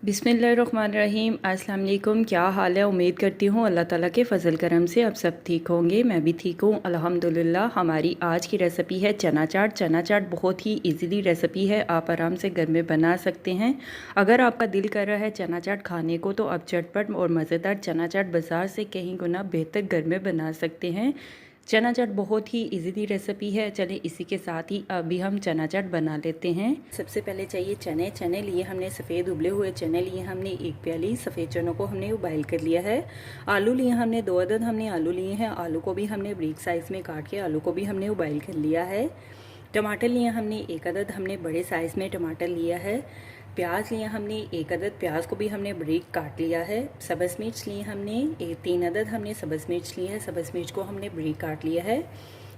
बिस्मिल्लाहिर्रहमानिर्रहीम। अस्सलाम वालेकुम। क्या हाल है? उम्मीद करती हूँ अल्लाह ताला के फ़ज़ल करम से आप सब ठीक होंगे। मैं भी ठीक हूँ अल्हम्दुलिल्लाह। हमारी आज की रेसिपी है चना चाट। चना चाट बहुत ही इजीली रेसिपी है, आप आराम से घर में बना सकते हैं। अगर आपका दिल कर रहा है चना चाट खाने को तो आप झटपट और मज़ेदार चना चाट बाज़ार से कहीं गुना बेहतर घर में बना सकते हैं। चना चाट बहुत ही इजीली रेसिपी है। चलें इसी के साथ ही अभी हम चना चाट बना लेते हैं। सबसे पहले चाहिए चने लिए हमने सफ़ेद उबले हुए चने लिए हमने 1 प्याली। सफ़ेद चनों को हमने उबाइल कर लिया है। आलू लिए हमने 2 अदद हमने आलू लिए हैं। आलू को भी हमने बारीक साइज़ में काट के आलू को भी हमने उबाइल कर लिया है। टमाटर लिए हमने 1 अदद हमने बड़े साइज़ में टमाटर लिया है। प्याज लिया हमने 1 अदद, प्याज को भी हमने बारीक काट लिया है। सब्ज़ मिर्च लिए हमने 3 अदद हमने सब्ज़ मिर्च लिए है। सब्ज़ मिर्च को हमने बारीक काट लिया है।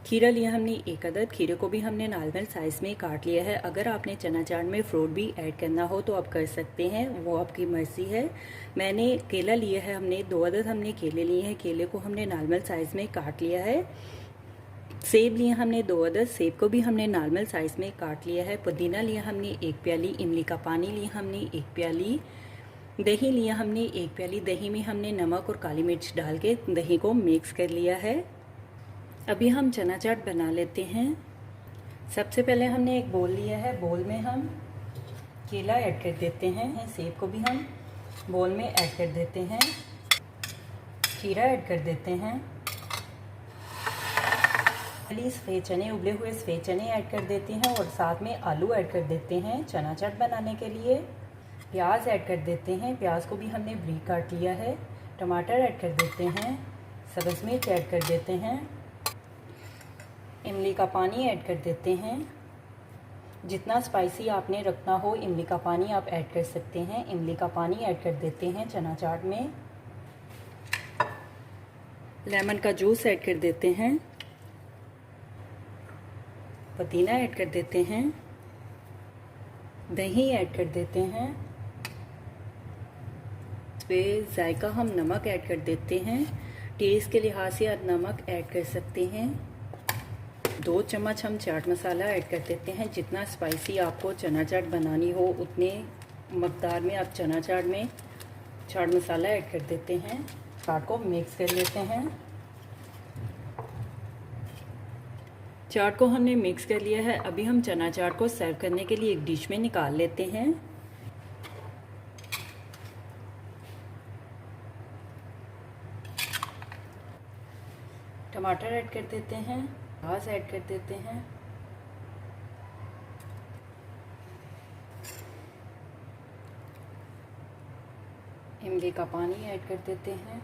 खीरा लिया हमने 1 अदद, खीरे को भी हमने नॉर्मल साइज़ में काट लिया है। अगर आपने चना चाट में फ्रूट भी ऐड करना हो तो आप कर सकते हैं, वो आपकी मर्ज़ी है। मैंने केला लिया है, हमने 2 अदद हमने केले लिए हैं। केले को हमने नॉर्मल साइज़ में काट लिया है। सेब लिए हमने 2 अदद, सेब को भी हमने नॉर्मल साइज़ में काट लिया है। पुदीना लिया हमने 1 प्याली। इमली का पानी लिया हमने 1 प्याली। दही लिया हमने 1 प्याली। दही में हमने नमक और काली मिर्च डाल के दही को मिक्स कर लिया है। अभी हम चना चाट बना लेते हैं। सबसे पहले हमने एक बोल लिया है, बोल में हम केला ऐड कर देते हैं। सेब को भी हम बोल में ऐड कर देते हैं। खीरा ऐड कर देते हैं। सफ़ेद चने, उबले हुए सफ़ेद चने ऐड कर देते हैं और साथ में आलू ऐड कर देते हैं चना चाट बनाने के लिए। प्याज ऐड कर देते हैं, प्याज को भी हमने बारीक काट लिया है। टमाटर ऐड कर देते हैं। सब्ज़ मिर्च ऐड कर देते हैं। इमली का पानी ऐड कर देते हैं। जितना स्पाइसी आपने रखना हो इमली का पानी आप ऐड कर सकते हैं। इमली का पानी ऐड कर देते हैं चना चाट में। लेमन का जूस ऐड कर देते हैं। पुदीना ऐड कर देते हैं। दही ऐड कर देते हैं। इसमें जायका हम नमक ऐड कर देते हैं। टेस्ट के लिहाज से आप नमक ऐड कर सकते हैं। 2 चम्मच हम चाट मसाला ऐड कर देते हैं। जितना स्पाइसी आपको चना चाट बनानी हो उतने मकदार में आप चना चाट में चाट मसाला ऐड कर देते हैं। चाट को मिक्स कर लेते हैं। चाट को हमने मिक्स कर लिया है। अभी हम चना चाट को सर्व करने के लिए एक डिश में निकाल लेते हैं। टमाटर ऐड कर देते हैं। प्याज ऐड कर देते हैं। इमली का पानी ऐड कर देते हैं।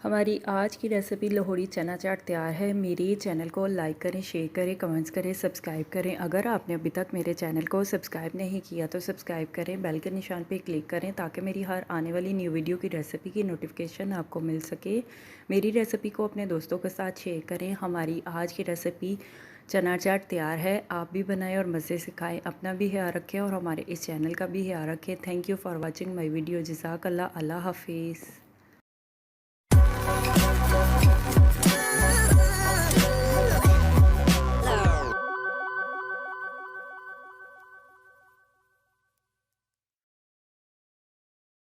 हमारी आज की रेसिपी लाहौरी चना चाट तैयार है। मेरे चैनल को लाइक करें, शेयर करें, कमेंट्स करें, सब्सक्राइब करें। अगर आपने अभी तक मेरे चैनल को सब्सक्राइब नहीं किया तो सब्सक्राइब करें, बेल के निशान पे क्लिक करें ताकि मेरी हर आने वाली न्यू वीडियो की रेसिपी की नोटिफिकेशन आपको मिल सके। मेरी रेसिपी को अपने दोस्तों के साथ शेयर करें। हमारी आज की रेसिपी चना चाट तैयार है। आप भी बनाएं और मज़े से खाएँ। अपना भी ख्याल रखें और हमारे इस चैनल का भी ख्याल रखें। Thank you for watching my video. जज़ाकल्लाह। अल्लाह हाफिज़।